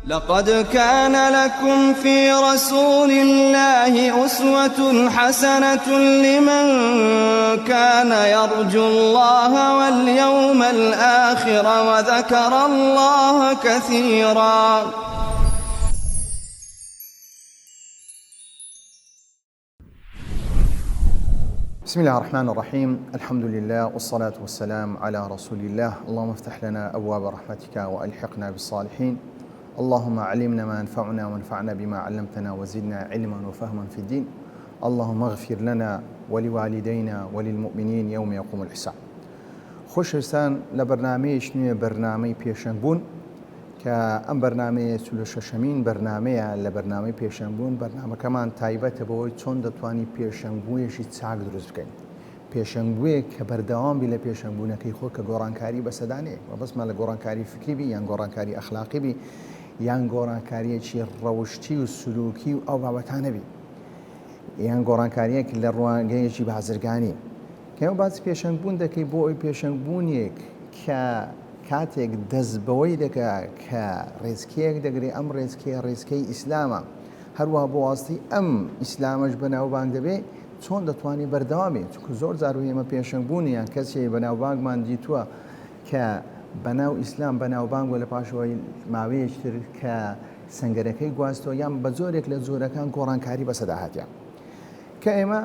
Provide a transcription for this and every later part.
لقد كان لكم في رسول الله أسوة حسنة لمن كان يرجو الله واليوم الآخر وذكر الله كثيرا. بسم الله الرحمن الرحيم. الحمد لله والصلاة والسلام على رسول الله. اللهم افتح لنا أبواب رحمتك وألحقنا بالصالحين. اللهم علمنا ما ينفعنا وانفعنا بما علمتنا وزدنا علما وفهما في الدين. اللهم اغفر لنا ولوالدينا وللمؤمنين يوم يقوم الحساب. خۆشەویستان لە بەرنامەیەک نوێ بەرنامەی پێشەنگبوون کە ئەم بەرنامەیە 46مین بەرنامەیە لە بەرنامەی پێشەنگبوون. بەرنامەکەمان تایبەتە بەوەی چۆن دەتوانین پێشەنگبوویەکی چاک دروست بکەین، پێشەنگبوویەک کە بەردەوام بی لە پێشەنگبوونەکەی خۆ کە گۆڕانکاری بەسەدانێ و بەسمان لە گۆڕانکاری فکری بی یان گۆڕانکاری ئەخلاقی بی یان گۆڕانکاریەکی ڕەوشتی و سلوکی و ئەو بابەتانە بی یان گۆڕانکاریەک لە ڕوانگەیەکی بازرگانی کە ئەو باسی پێشەنگبوون دەکەی بۆ ئەوی پێشەنگبوونیەک کە کاتێک دەست بەوەی دەکات کە ڕێزکەیەک دەگرێت ئەم ڕێزکەی ئیسلامە، هەروەها بۆ واسطەی ئەم ئیسلامەش بەناوبانگ دەبێت چۆن دەتوانێت بەردەوامێت. چونکە زۆر جار ئێمە پێشەنگبوونیان کەسێک بەناوبانگمان دیتووە کە بەناو ئیسلام بەناوبانگوە لە پاشەوەی ماوەیەکتر کە سەنگەرەکەی گواستەوە یان بە زۆرێک لە جۆرەکان گۆڕانکاری بەسەدا هاتیان. کە ئێمە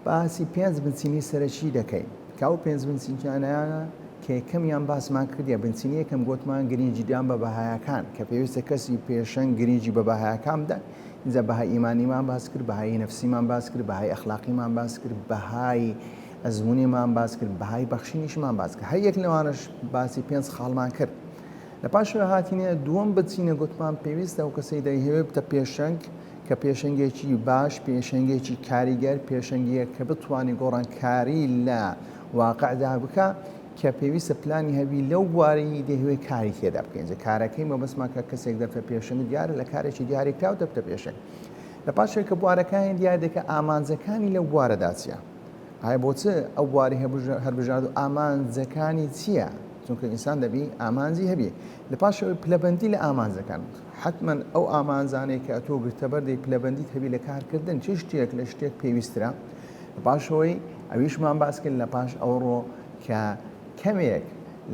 باسی 5 بنچینی سەرەکی دەکەین کە ئەو 5 بنچینیانە کە یەکەمیان باسمان کردیە بنچینی یەکەم گوتمان گرنگیدان بە بەهایەکان کە پێویستە کەسی پێشەنگ گرنگی بە بەهایەکان بدەن. اینجا بەهای ئیمانیمان باس کرد، بەهای نەفسیمان باس کرد، بەهای ئەخلاقیمان باس کرد، بەهای ئەزمونیمان باس کرد، بەهای بەخشینیشمان باس کرد. هەر یەک لەوانش باسی 5 خاڵمان کرد. لە پاشەوە هاتینە دووەم بچینە گوتمان پێویستە ئەو کەسەی دەیهەوێت بتە پێشەنگ کە پێشەنگێکی باش، پێشەنگێکی کاریگەر، پێشەنگیە کە بتوانێت گۆڕانکاری لە واقعدا بکە کە پێویستە پلانی هەبی لەو بوارەی دەیهوێت کاری تێدا بکەین. کارەکەی مەبەستمان کە کەسێک دەبتە پێشەنگ دیارە لە کارێکی دیاری کراو دەبتە پێشەنگ. لە پاشەوە کە بوارەکانی دیار دەکە ئامانجەکانی لەو بوارەدا چییە؟ ئایا بۆچە ئەو بواری هەربژاد و ئامانجەکانی چییە؟ چونکە ئینسان دەبی ئامانجی هەبێ. لە پاشەوەی پلەبەندی لە ئامانجەکان حتمما ئەو ئامانجانەی کە ئەتۆ گرتەبەردەی پلەبەندیت هەبی لە کارکردن چ شتێک لە شتێک پێویسترە. لە پاشەوەی ئەویشمان باس کرد لە پاش ئەوڕۆ کە کەمێک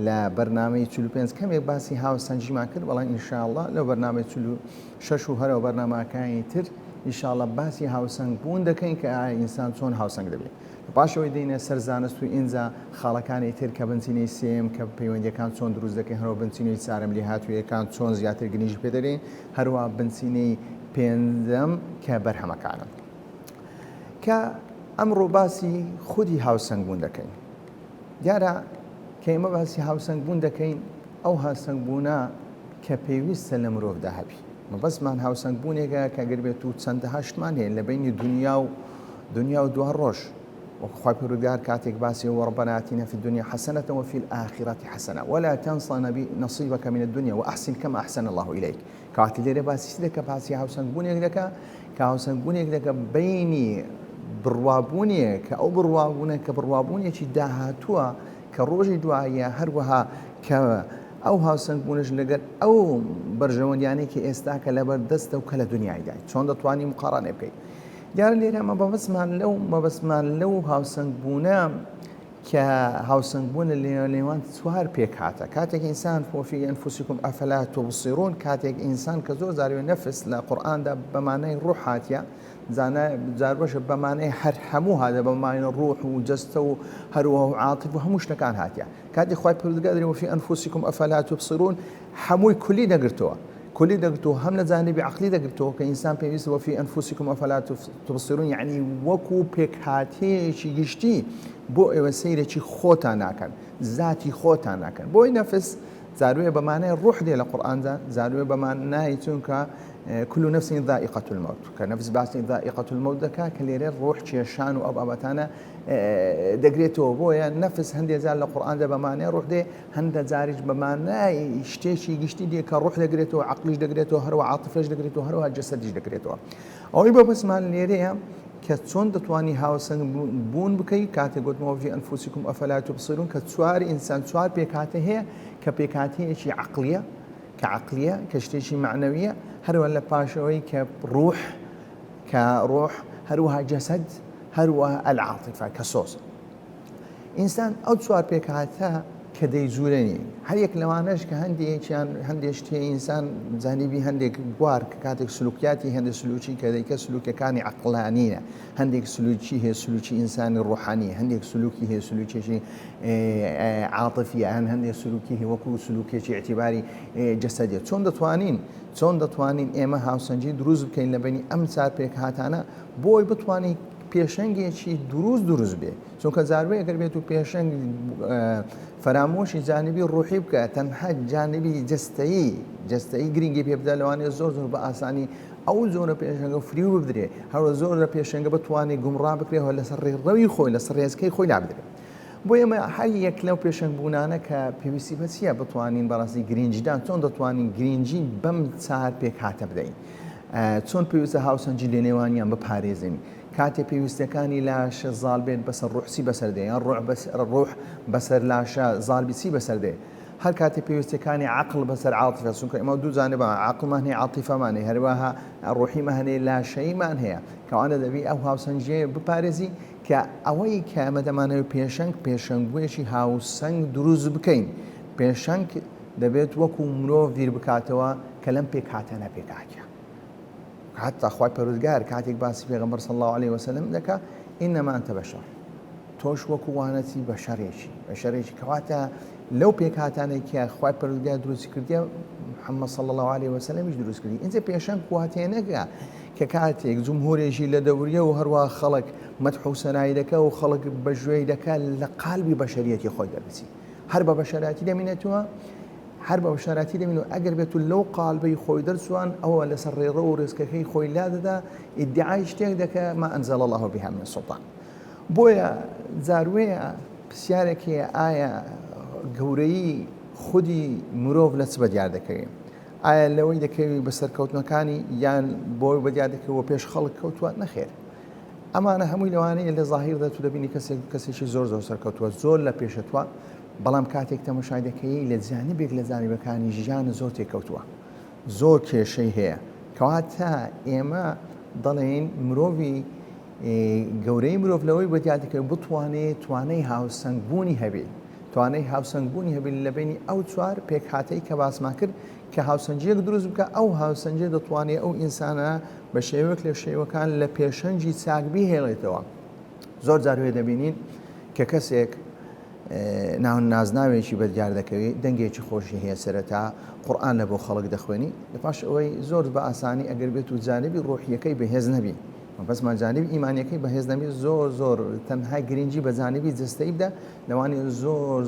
لە بەرنامەی 45 کەمێک باسی هاوسەنگیمان کرد، بەڵام ئینشاءڵڵا لەو بەرنامەی 46 و هەرەوە بەرنامەکانی تر ئینشاءڵڵا باسی هاوسەنگبوون دەکەین کە ئینسان چۆن هاوسەنگ دەبێت. پاشەوەی دێنە سەر زانست و ئینجا خاڵەکانی تر کە بنچینەی سێم کە پەیوەندیەکان چۆن دروست دەکەین، هەرەوە بنچینەی چارەم لێ هاتوویەکان چۆن زیاتر گرنگی پێدەرێن، هەروە بنچینەی پێنجەم کە بەرهەمەکانن کە ئەمڕۆ باسی خودی هاوسەنگبوون دەکەین. دیارە کە ئێمە باسی هاوسەنگبوون دەکەین ئەو هاوسەنگبوونە کە پێویستە لە مرۆڤدا هەبی. مەبەستمان هاوسەنگبوونێکە کە گەر بێت و چەندەها شتمان هەیە لە بینی دنیا و دوار ڕۆژ. وخوای پروردگار کاتێک باسی ربنا آتنا في الدنيا حسنة وفي الآخرة حسنة ولا تنسى نصيبك من الدنيا وأحسن كما أحسن الله إليك. کاتی لێرە باسی دەکە باسی هاوسەنگبوونێک دەکە کە هاوسەنگبوونێک دەکە بینی بڕوابوونێک کە ئەو بڕوابوونە کە بڕوابوونێکی داهاتووە کە ڕۆژی دوایە، هەروەها کە ئەو هاوسەنگبوونش لەگەر ئەو بەرژەوەندیانێکی ئێستا کە لەبەر دەستە و کە لە دنیایدا چۆن دەتوانی مقارنە بکەیت. دیارە لێرە مەبەستمان لەو هاوسەنگبوونە کە هاوسەنگبوون لە نێوان چوار پێک هاتە. کاتێک ئینسان فی ئەنفوسیکم ئەفەلا تبصرون، کاتێک ئینسان کە زۆر جار نەفس لە قورئاندا بەمانای ڕوح هاتیە، جار بەشە بەمانەی هەر هەموو هاتە، بەمانای ڕوح و جەستە و هەروەها و عاتف و هەموو شتەکان هاتیە. کاتێک خوای پروردگار دەڵێ فی ئەنفوسیکم ئەفەلا تبصرون هەمووی کولی دەگرتەوە، کولی دەگرتەوە، هەم لە جانبی عەقلی دەگرتەوە کە ئینسان پێویستە وفی ئەنفوسیکم ئەفەلا تبصرون، یعنی وەکو پێکهاتەیەکی گشتی بۆ ئێوە سەیرێکی خۆتان ناکەن، ذاتی خۆتان ناکەن. بۆی نەفس زاروێ بەمانای ڕوح دێ لە قورئاندا، زاروێ بەمانای چونکە كل نفس ذائقة الموت، كنفس باسی ذائقة الموت دەکا کە لێرە ڕوح کێشان و ئەو بابەتانە دەگرێتەوە. بۆیە نەفس هەندێک جار لە قورئاندا بەمانای ڕوح دێ، هەندێک جاریش بەمانای شتێکی گشتی دێ کە ڕوح دەگرێتەوە، عەقلیش دەگرێتەوە، هەروە عاتفەش دەگرێتەوە، هەروە جەسەدیش دەگرێتەوە. ئەوەی بەبەسمان لێرەیە کە چۆن دەتوانی هاوسەنگ بوون بکەی. کاتێک گوتمەوە فی ئەنفوسیکم ئەفەلا تبصرون کە چوار ئینسان چوار پێکهاتە هەیە کە پێکهاتەیەکی عەقلیە كعقلية كشتيشي معنوية هروا لباشوي كروح هروها جسد هروها العاطفة كصوص إنسان أو سوار بيك هاتا كدي زولني هل يك لوانش كهندي شتي إنسان جانبي هندي قوار كاتك سلوكياتي هندي سلوكي كذا كسلوك كان عقلانية هندي سلوكي هي سلوكي إنسان الروحاني هندي سلوكي هي سلوكي شيء عاطفي هندي سلوكي هي وكل سلوكي شيء اعتباري جسدي چۆن دەتوانین ئێمە هاوسەنجی دروست بکەین لە بینی ئەم چار پێک هاتانە بۆی بتوانین پێشەنگێکی دروست بێ چونکە زاروێ ئەگەر بێت و پێشەنگ فەرامۆشی جانبی ڕوحی بکە تەنها جانبی جەستەیی گرنگی پێ بدە لەوانەیە زۆر بە ئاسانی ئەو زۆرە پێشەنگە فریو بدرێ هەروە زۆر لە پێشەنگە بتوانێت گومڕا بکرێەوە لەسەر ڕێڕەوی خۆی لەسەر ڕێزکەی خۆی لا بدرێت بۆ ئێمە هەر یەک لەو پێشەنگبوونانە کە پێویستی بە چییە بتوانین بەڕاستی گرنگجدان چۆن دەتوانین گرنگجی بەم چار پێک هاتە بدەین چۆن پێویستە هاوسەنجی لە نێوانیان بپارێزین کاتێ پێویستەکانی لاشە زاڵ بێت بەسەر ڕوحسی بەسەردێ یان ڕوح بەسەر لاشە زاڵبیچی بەسەردێ هەر کاتێ پێویستەکانی عقل بەسەر عاتفە چونکە ئێمە دوو جانبە عقلمان هەیە عاتیفەمان هەیە هەروەها ڕوحیمان هەیە لاشەیمان هەیە کەوانە دەبی ئەو هاوسەنجیە بپارێزی کە ئەوەی کە ئەمە دەمانەوە پێشەنگبوویەکی هاوسەنگ دروست بکەین پێشەنگ دەبێت وەکو مرۆڤ بیر بکاتەوە کە لەم پێک هاتەنە پێکاکە حتى خوای پەروەردگار کاتێک باسی پێغەمبەر صلی الله علیه وسلم دەکا ئینەما ئەنتە بەشەر تۆش وەکو وانەتی بەشەرێکی کەواتە لەو پێک هاتانەی کە خوای پەروەردگار دروستی کردیە محەممەد صلی الله علیه وسلمیش دروست کردی ئینجا پێشەنگ واتێنەکە کە کاتێک جمهورێکی لە دەوریە و هەروە خەڵک مەدح و سەنای دەکە و خەڵک بەژوێی دەکا لە قالبی بەشەریەتی خۆی دەبچی هەر بە بەشەراتی دەمینێتەوە هەر بە بەشاراتی دەمین و ئەگەر بێت و لەو قالبەی خۆی دەرچوان ئەوە لەسەر ڕێڕە و ڕێزکەکەی خۆی لا دەدا ئیدعای شتێک دەکە ما ئەنزەڵ الله بها من سوڵطان بۆیە جاروەیە پرسیارێکی ئایا گەورەی خودی مرۆڤ لە چ بەدیار دەکەوێت ئایا لەوەی دەکەوی بەسەرکەوتنەکانی یان بۆی بەدیار دەکەوە پێش خەڵک کەوتووە نەخێر ئەمانە هەمووی لەوانەیە لە زاهیردا تو دەبینی کەسێکی زۆر سەرکەوتووە زۆر لە پێشەتوە بەڵام کاتێک تەماشای دەکەی لە جانبێک لە جانبەکانی ژیانە زۆر تێکەوتووە زۆر کێشەی هەیە کەواتە ئێمە دەڵێن مرۆڤی گەورەی مرۆڤ لەوەی بەدیار دەکەوێت بتوانێت توانای هاوسەنگبوونی هەبێت توانای هاوسەنگبوونی هەبێت لە بینی ئەو چوار پێک هاتەی کە باسمان کرد کە هاوسەنجەیەک دروست بکە ئەو هاوسەنجە دەتوانێت ئەو ئینسانە بە شێوەیەک لە شێوەکان لە پێشەنجی چاکبی هێڵێتەوە زۆر جاروێ دەبینین کە کەسێک ناو نازناوێکی بەدیار دەکەوێت دەنگێکی خۆشی هەیە سەرەتا قورئان لە بۆ خەڵک دەخوێنی لەپاش ئەوەی زۆر بە ئاسانی ئەگەر بێت و جانبی ڕۆحیەکەی بەهێز نەبی بەسمان جانبی ئیمانیەکەی بەهێز نەبی زۆر تەنها گرنگی بە جانبی جەستەی بدە لەوانەیە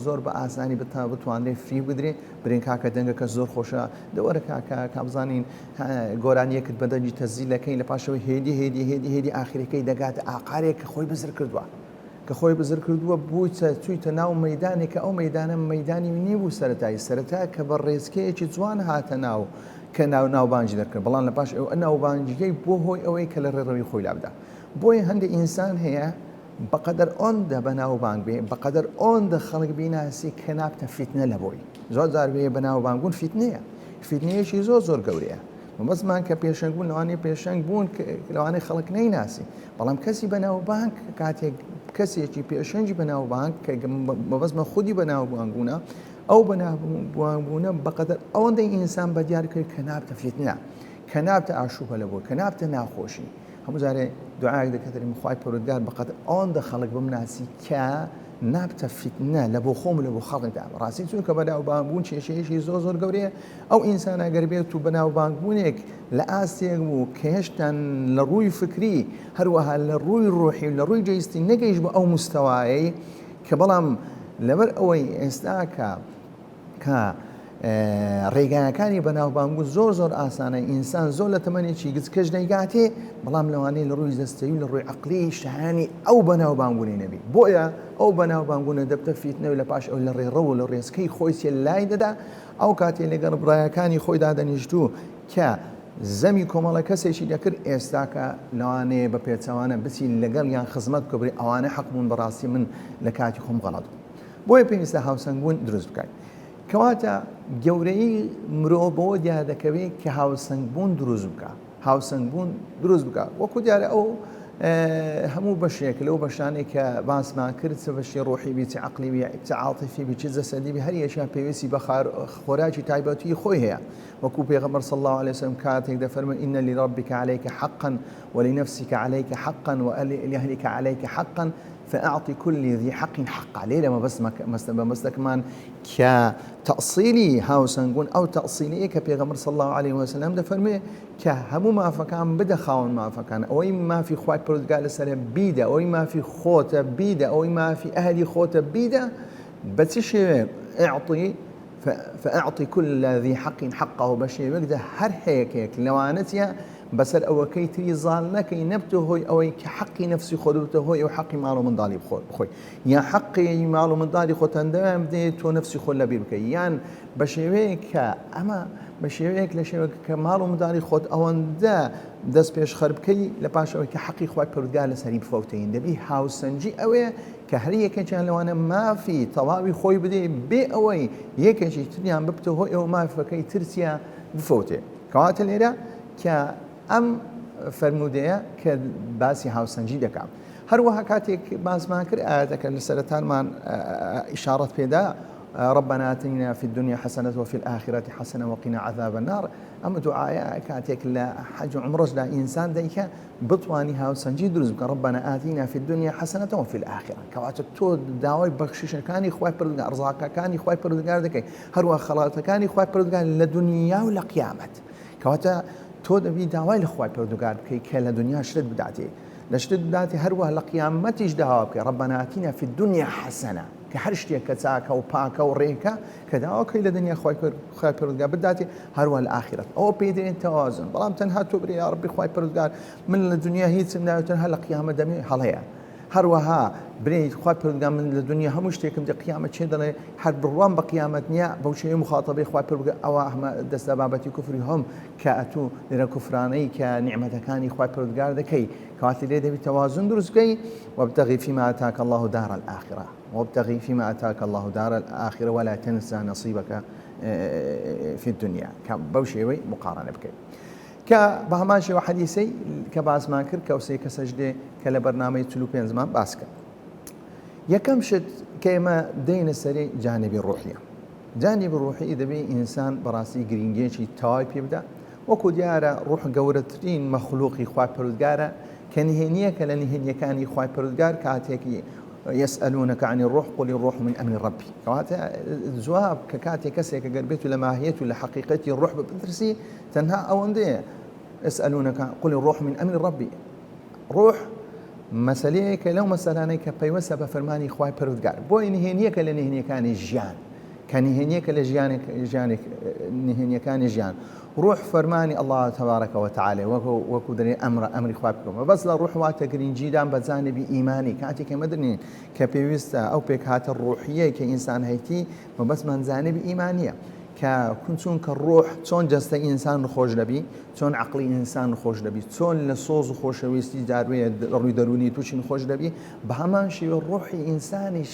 زۆر بە ئاسانی بتوانێت فری بدرێ برێن کاکە دەنگەکە زۆر خۆشە دەوەرە کابزانین گۆرانیەکت بەدەنجی تەزیلەکەی لە پاشەوەی هێدی ئاخرەکەی دەگاتە ئاقارێک کە خۆی بزر کردووە کە خۆی بزر کردووە بوویتە چوویتە ناو مەیدانێک کە ئەو مەیدانە مەیدانی نیبوو سەرەتا کە بە ڕێزکەیەکی جوان هاتە ناو کە ناوبانجی دەکرد بەڵام لە پاش ئەو ناوبانجیەی بۆ هۆی ئەوەی کە لە ڕێڕەوی خۆی لابدا بۆیە هەندێک ئینسان هەیە بەقەدەر ئۆندە بە ناوبانگ بێ بەقەدەر ئۆندە خەڵک بیناسی کە نابتە فیتنە لە بۆی زۆر جاروەیە بە ناوبانگبوون فیتنەیەکی زۆر گەورەیە بەسمان کە پێشەنگبوون لەوانەیە پێشەنگ بوون لەوانەیە خەڵک نەیناسی بەڵام کەسی بەناوبانگ کاتێک کەسێکی پێشەنجی بەناوبانگ کە بەبەزمە خودی بەناوبانگبوونە ئەو بەناوبانگبوونە بەقەدەر ئەوەندەی ئینسان بەدیارکرد کە نابتە فیتنە کە نابتە ئاشوبە لە بۆی کە نابتە ناخۆشی هەموو جارێ دوعایەک دەکەتەرین خوای پەروەردگار بەقەدەر ئەوەندە خەڵک بمناسی کە نابتە فیتنە لە بۆ خۆم لە بۆ خەڵکدا ڕاستی چونکە بەناوبانگبوون کێشەیەکی زۆر گەورەیە ئەو ئینسان ئەگەر بێت و بەناوبانگبوونێک لە ئاستێک بوو کە هێشتان لە ڕووی فکری هەروەها لە ڕووی ڕۆحی لە ڕووی جەیستی نەگەیشت بە ئەو مستەوایەی کە بەڵام لەبەر ئەوەی ئێستاکە کە ڕێگایەکانی بەناوبانگبوون زۆر ئاسانە ئینسان زۆر لە تەمەنێکی گچکەش دەیگاتێ بەڵام لەوانەیە لە ڕووی دەستەوی لە ڕووی عەقلی شایانی ئەو بەناوبانگبوونی نەبی بۆیە ئەو بەناوبانگبوونە دەبتە فیتنە و لە پاش ئەو لە ڕێڕە و لە ڕێزکەی خۆی لای دەدا ئەو کاتێ لەگەڵ برایەکانی خۆی دادەنیشتوو کە زەمی کۆمەڵە کەسێکی دەکرد ئێستاکە لەوانەیە بە پێچەوانە بچی لەگەڵ یان خزمەت بکەبڕی ئەوانە حەقبوون بەڕاستی من لە کاتی خۆم غەڵەت بوو بۆیە پێویستە هاوسەنگبوون دروست بکەین کەواتە گەورەی مرۆڤ بەوە دیار دەکەوێت کە هاوسەنگبوون دروست بکە، هاوسەنگبوون دروست بکە. وەکو دیارە ئەو هەموو بەشێک لەو بەشانێک کە باسمان کرد چ بەشی ڕۆحی بی، چ عەقلی بی، چ عاتیفی بی، چ جەسەدی بی، هەر یەکیان پێویستی بە خۆراکی تایبەتی خۆی هەیە. وەکو پێغەمبەر صلی الله عليه وسلم کاتێک دەفەرمێ إن لربك عليك حقا ولنفسك عليك حقا ولأهلك عليك حقا فأعطي كل ذي حق حقه. ليلة ما بس كمان كتأصيلي هاوسنگون أو تأصيلي كبيغمبر صلى الله عليه وسلم ده فرمي كهمو ما فكان بدا خاون ما فكان أو ما في خواي پروردگار لسر بيدا أو ما في خوت بيدا أو ما في أهلي خوت بيدا بس شيء اعطي فأعطي كل ذي حق حقه بشي وقده هر هيك لوانتها بەسەر ئەوەکەی تری زاڵ نەکەی نەبتە هۆی ئەوەی کە حەقی نەفسی خۆ بتە هۆی ئەو حەقی ماڵ و منداڵی خۆی، یان حەقی ماڵ و منداڵی خۆتان دەوام بدەیت تۆ نەفسی خۆت لەبیر بکەی، یان بە شێوەیەک کە ئەمە بە شێوەیەک لە شێوەیەک کە ماڵ و منداڵی خۆت ئەوەندە دەست پێش خەر بکەی لە پاشەوەی کە حەقی خوای پەروەردگار لەسەری بفەوتەین. دەبی هاوسەنجی ئەوەیە کە هەر یەکێکیان لەوانە مافی تەواوی خۆی بدەی بێ ئەوەی یەکێکی تریان ببتە هۆی ئەو مافەکەی ترسیە بفەوتێ. کەواتە لێرە کە ئەم فەرمودەیە کە باسی هاوسەنجی دەکەم. هەروەها کاتێک باسمان کرد ئاەتەکە لە سەرەتانمان ئیشارەت پێدا ربنا آتنا في الدنيا حسنة وفي الآخرة حسنة وقنا عذاب النار. ئەمە دوعاە کاتێک لە حەج و عومرەشدا ئینسان دەیکە بتوانی هاوسەنجی دروست بکە. ربنا آتنا في الدنيا حسنة وفي الآخرة. کەواتە تۆ داوای بەخشیشەکانی خوای پەروەردگار، ئەرزاقەکانی خوای پەروەردگار دەکەی، هەروەها خەڵاتەکانی خوای پەروەردگار لە دنیا و لە قیامەت. کەواتە تۆ دەبی داوای لە خوای پەروەردگار بکەی کە لە دنیا شتت بداتێ، لە شتت بداتێ، هەروەها لە قیامەتیش داوا بکەی ربنا آتنا في الدنيا حسنة، کە هەر شتێک کە چاکە و پاکە و ڕێکە کە داواکەی لە دنیا خوای پەروەردگار بداتێ، هەروەها لە ئاخرەت. ئەوە پێی دەڵێن تەوازن. بەڵام تەنها تۆ بڕێ یا ڕەبی خوای پەروەردگار من لە دنیا هیچم ناوێت تەنها لە قیامەت دەمێ، هەڵەیە. هەروەها برێ خوای پەروەردگار من لە دنیا هەموو شتێکم دە قیامەت چێ دەڵێ هەر بڕوام بە قیامەت نییە، بەو شێوەیە مخاتەبەی خوای پەروەردگار ئەوە ئەمە دەستە بابەتی کوفری هەم کە ئەتوو لێرە کوفرانەی کە نیعمەتەکانی خوای پەروەردگار دەکەی. کەواتە لێ دەبی تەوازن دروست بکەی. وابتغي فيما آتاك الله دار الآخرة، وابتغي فيما آتاك الله دار الآخرة ولا تنسى نصيبك في الدنيا. بەو شێوەی مقارنە بکەی. کە بە هەمان شێوە حەدیثەی کە باسمان کرد کە ئەوسەی کە سەجدێ کە لە بەرنامەی 45مان باس کرد. یەکەم شت کە ئێمە دەینە سەری جانبی ڕوحیە. جانبی ڕوحی دەبێ ئینسان بەڕاستی گرنگێکی تەواوی پێ بدە. وەکو دیارە ڕوح گەورەترین مەخلوقی خوای پەروەردگارە کە نهێنیەکە لە نهێنیەکانی خوای پەروەردگار کاتێکی يسألونك عن الروح قل الروح من أمر ربي. كواتە جواب کە کاتێک کەسێک گەر بێت و لە ماهیەت و لە حەقیقەتی ڕوح بپرسی تەنها ئەوەندەیە يسألونك قل الروح من أمر ربي. ڕوح مەسەلەیەکە لەو مەسەلانەی کە پەیوەستە بە فەرمانی خوای پەروەردگار، بۆی نهێنیەکە لە نهێنیەکانی ژیان، کە نهێنیەکە لە نهێنیەکانی ژیان. ڕوح فەرمانی الله تبارك وتعالى وەکو دەرێ ئەمری خوای بکەمە. بەس لە ڕوح واتە گرنگجیدان بە جانبی ئیمانی. کاتێک ئێمە دەرێن کە پێویستە ئەو پێک هاتە ڕوحیەیە کە ئینسان هەیتی بەبەسمان جانبی ئیمانیە کە چونکە ڕوح چۆن جەستە ئینسان خۆش دەبی، چۆن عەقلی ئینسان خۆش دەبی، چۆن لە سۆز و خۆشەویستی داروێ ڕووی دەرونی تووشین خۆش دەبی، بە هەمان شێوە ڕوحی ئینسانیش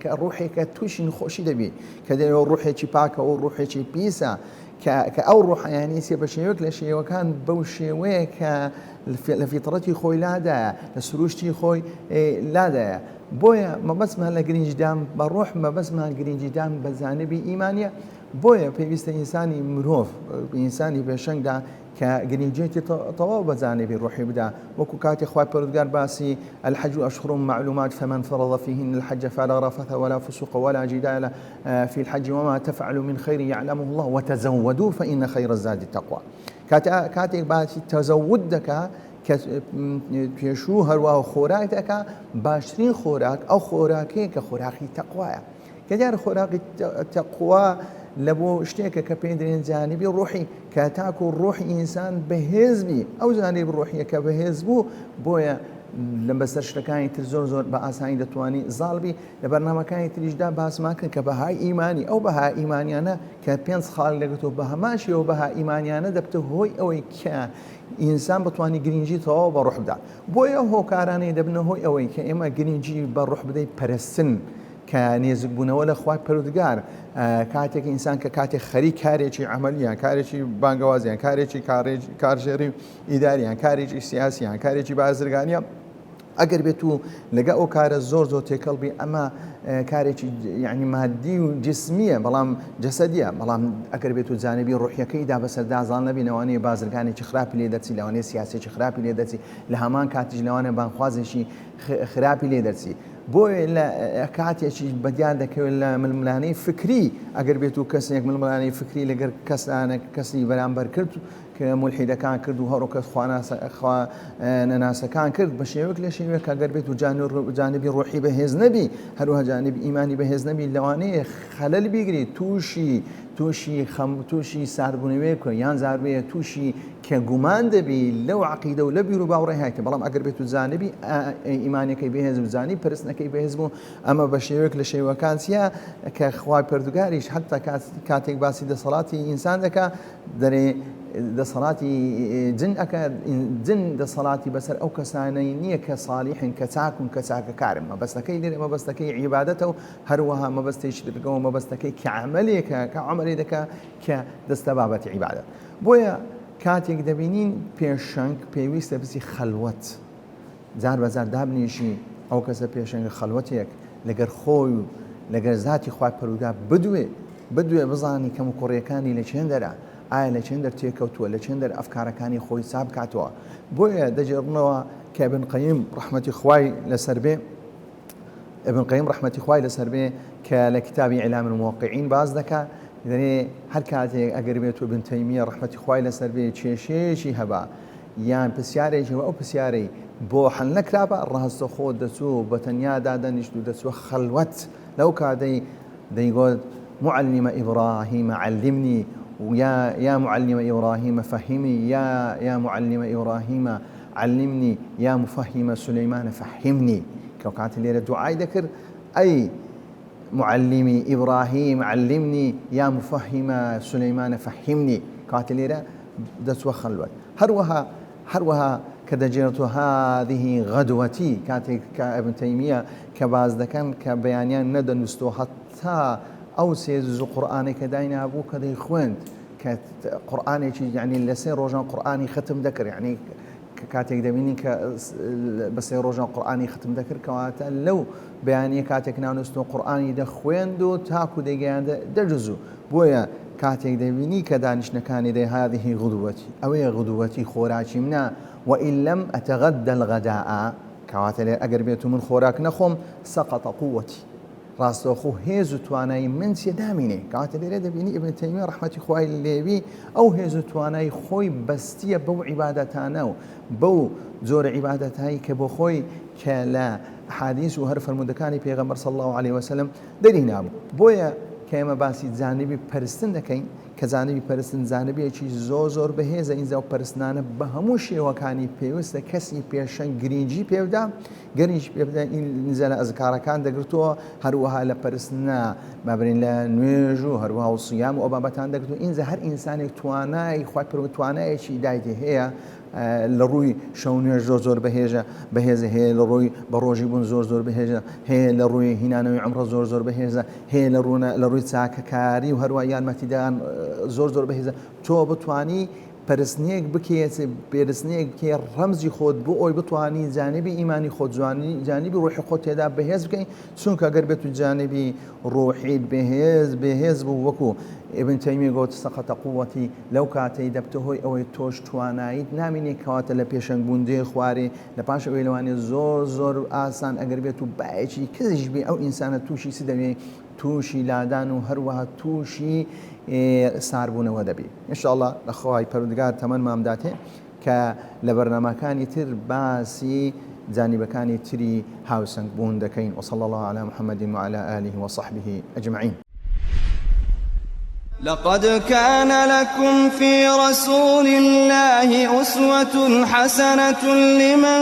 کە ڕوحێکە تووشین خۆشی دەبی کە دەوێت ڕوحێکی پاکە و ڕوحێکی پیسە کە ئەو ڕوحیانی سێ بە شێوەیەک لە شێوەکان بەو شێوەیە کە لە فیتڕەتی خۆی لادایە، لە سروشتی خۆی لادایە. بۆیە مەبەستمان لە گرنگیدان بە ڕوح مەبەستمان گرنگیدان بە جانبی ئیمانیە. بۆیە پێویستە ئینسانی مرۆڤ ئینسانی پێشەنگدا کە گرنگجێتی تەواو بە جانبی ڕوحی بدا. وەکو کاتی خوای پەروەردگار باسی الحج أشهر معلومات فمن فرض فيهن الحج فلا رفث ولا فسوق ولا جدال في الحج وما تفعل من خير يعلمه الله وتزودوا فإن خير الزاد التقوى. کاتێک باسی تەزەود دەکا کە پێشوو هەروەها خۆراک دەکا، باشترین خۆراک ئەو خۆراکەیە کە خۆراقی تەقوایە. کە دیارە خۆراقی تەقوا لە بۆ شتێکە کە پێی دەڵێن جانبی ڕوحی کە تاکو ڕوحی ئینسان بەهێزبی، ئەو جانبی ڕوحیە کە بەهێز بوو بۆیە لە بەسەر شتەکانی تر زۆر بە ئاسانی دەتوانی زاڵبی. لە بەرنامەکانی تریشدا باسمان کرد کە بەهای ئیمانی ئەو بەهای ئیمانیانە کە 5 خاڵ لەگەتەوە بە هەمان شێوە بەها ئیمانیانە دەبتە هۆی ئەوەی کە ئینسان بتوانی گرنگجی تەواو بە ڕوح بدات. بۆیە هۆکارانەی دەبنە هۆی ئەوەی کە ئێمە گرنگجی بە ڕوح بدەی پەرستن کە نێزک بوونەوە لە خوای پەروەردگار کاتێک ئینسان کە کاتێک خەریک کارێکی عملیان کارێکی بانگەوازیان کارێکی کارژێری ئیداریان کارێکی سیاسیان کارێکی بازرگانیە ئەگەر بێت و لەگە ئەو کارە زۆر تێکەڵبی ئەمە کارێکی یعنی مادی و جسمیە بەڵام جەسەدیە بەڵام ئەگەر بێت و جانبی ڕوحیەکەیدا بەسەردازان نەبینەوەی بازرگانێکی خراپی لێ دەچی لەوانەیە سیاسێکی خراپی لێ دەچی لە هەمان کاتیش لەوانە بانخوازێکی خراپی لێ دەچی بۆیە لە کاتێکی بەدیان دەکەوێت لە ململانەی فکری ئەگەر بێت و کەسێک ململانەی فکری لەگەر کەسی بەرامبەر کرد کە مولحیدەکان کرد و هەڕۆکە نەناسەکان کرد بە شێوەیەک لە شێوەیەک ئەگەر بێت و جانبی ڕۆحی بەهێز نەبی هەروەها جانبی ئیمانی بەهێز نەبی لەوانەیە خەلەل بیگری تووشی ساربوونەوەیەک یان زاربەیە تووشی کە گومان دەبی لەو عەقیدە و لە بیر و باوەڕێ هاتە بەڵام ئەگەر بێت و جانبی ئیمانەکەی بەهێز و زانی پرستنەکەی بەهێز بوو ئەمە بە شێوەیەک لە شێوەکان چیە کە خوای پەروەردگاریش حتا کاتێک باسی دەسەڵاتی ئینسان دەکا دەرێ دەسەڵاتی جن دەسەڵاتی بەسەر ئەو کەسانەی نییە کە ساڵیحن کە چاکن کە چاکەکارن مەبەستەکەی لێرە مەبەستەکەی عیبادەتە و هەروەها مەبەستێکی درگەوە مەبەستەکەی کە عەمەلێکە کە عەمەلێ دەکا کە دەستە بابەتی عیبادەت بۆیە کاتێک دەبینین پێشەنگ پێویستە بچی خەلوەت جار بەجار دابنیشی ئەو کەسە پێشەنگە خەلوەتێک لەگەر خۆی و لەگەر ذاتی خوای پەروەردگار بدوێ بزانی کەم و کوڕیەکانی لە چێن دەرا ئایا لە چێن دەرتێکەوتووە لە چێن دەر ئەفکارەکانی خۆی ساب کاتەوە بۆیە دەجێڕنەوە کە ابن قەیم ڕەحمەتی خوای لەسەر بێ ابن قەیم ڕەحمەتی خوای لەسەر بێ کە لە کتابی ئیعلام الموقعین باز دەکات دەرێ هەر کاتێک ئەگەر بێت و ابن تەیمیە ڕەحمەتی خوای لەسەر بێ کێشێشی هەبا یان پرسیارێکی ئەو پرسیارەی بۆ حەل نەکرابە ڕاستەخۆ دەچوو بە تەنیا دادەنیشت و دەچووە خەلوەت لەو کاتەی دەیگوت معلم إبراهيم علمني يا معلم إبراهيم فهمني يا معلم إبراهيم علمني يا مفهم سليمان فهمني كوكات اللي الدعاء ذكر أي معلمي إبراهيم علمني يا مفهم سليمان فهمني كوكات اللي دسوا خلوت هروها كدجرت هذه غدوتي كاتك كابن تيمية كباز دكان كبيانيان ندن نستو حتى أو سيز قرآني كداين أبوه كذي خوند كقرآني يعني لسه روجان قرآني ختم ذكر يعني كاتك دميني بس روجان قرآني ختم ذكر كواتا لو بياني كاتك نانستو قرآني ده خويندو تاكو ديجان ده جزء بويا كاتك دميني كدانش نكاني ده هذه غدوتي أو غدوتي خوراتي منا وإن لم أتغدى الغداء كواتا أقربيت من خوراك نخم سقط قوتي ڕاستەوخۆ هێز و توانایی من چێ دامینێ کاتە لێرە دەبینی ئیبن تەیمیە ڕەحمەتی خوای لێوی ئەو هێز و توانایی خۆی بەستیە بەو عیبادەتانە و بەو جۆرە عیبادەتایی کە بۆ خۆی کە لە حادیث و هەر فەرمودەکانی پێغەمبەر صلی الله عليه وسلم دەری نابوو بۆیە کە ئێمە باسی جانبی پەرستن دەکەین کە جانبی پەرستن جانبێکی زۆر بەهێزە ئینجا و پەرستانە بە هەموو شێوەکانی پێویستە کەسی پێشەنگ گرنگی پێودا گەرنیش پێبدا ئینجا لە ئەزکارەکان دەگرتەوە هەروەها لە پەرستنە مابرین لە نوێژ و هەروەها و سیام و ئەو بابەتان دەگرتەوە ئینجا هەر ئینسانێک توانای خوای پەروەردگار توانایەکی دایتی هەیە لە ڕووی شەو نوێژ زۆر بەهێزە هەیە لە ڕووی بە ڕۆژی بوون زۆر بەهێزە هەیە لە ڕووی هینانەوەی عومرە زۆر بەهێزە هەیە لە ڕووی چاکەکاری و هەروە یارمەتیدان زۆر بەهێزە تۆ بتوانی پەرستنێک بکێت پێرستنێک بکێ ڕەمزی خۆت بۆ ئەوی بتوانی جانبی ئیمانی خۆت جانبی ڕوحی خۆت تێدا بەهێز بکەین چونکە ئەگەر بێت و جانبی ڕوحیت بەهێز بوو وەکو ابن تەیمیە گوت سەقەتە قووەتی لەو کاتەی دەبتە هۆی ئەوەی تۆش تواناییت نامینێ کەواتە لە پێشەنگ بوونەوەی خوارێ لە پاش ئەوەی لەوانێ زۆر ئاسان ئەگەر بێت و باەکی کەسیش بێ ئەو ئینسانە تووشی چ دەوێ تووشی لادان و هەروەها تووشی ساربوونەوە دەبێ ئینشاءالله لە خوای پەروەردگار تەمەن مامداتێ کە لە بەرنامەکانی تر باسی جانبەکانی تری هاوسەنگ بوون دەکەین وصلى الله على محمد وعلى آله وصحبه أجمعين. لقد كان لكم في رسول الله أسوة حسنة لمن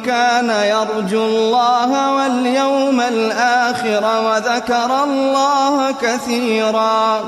كان يرجو الله واليوم الآخر وذكر الله كثيرا.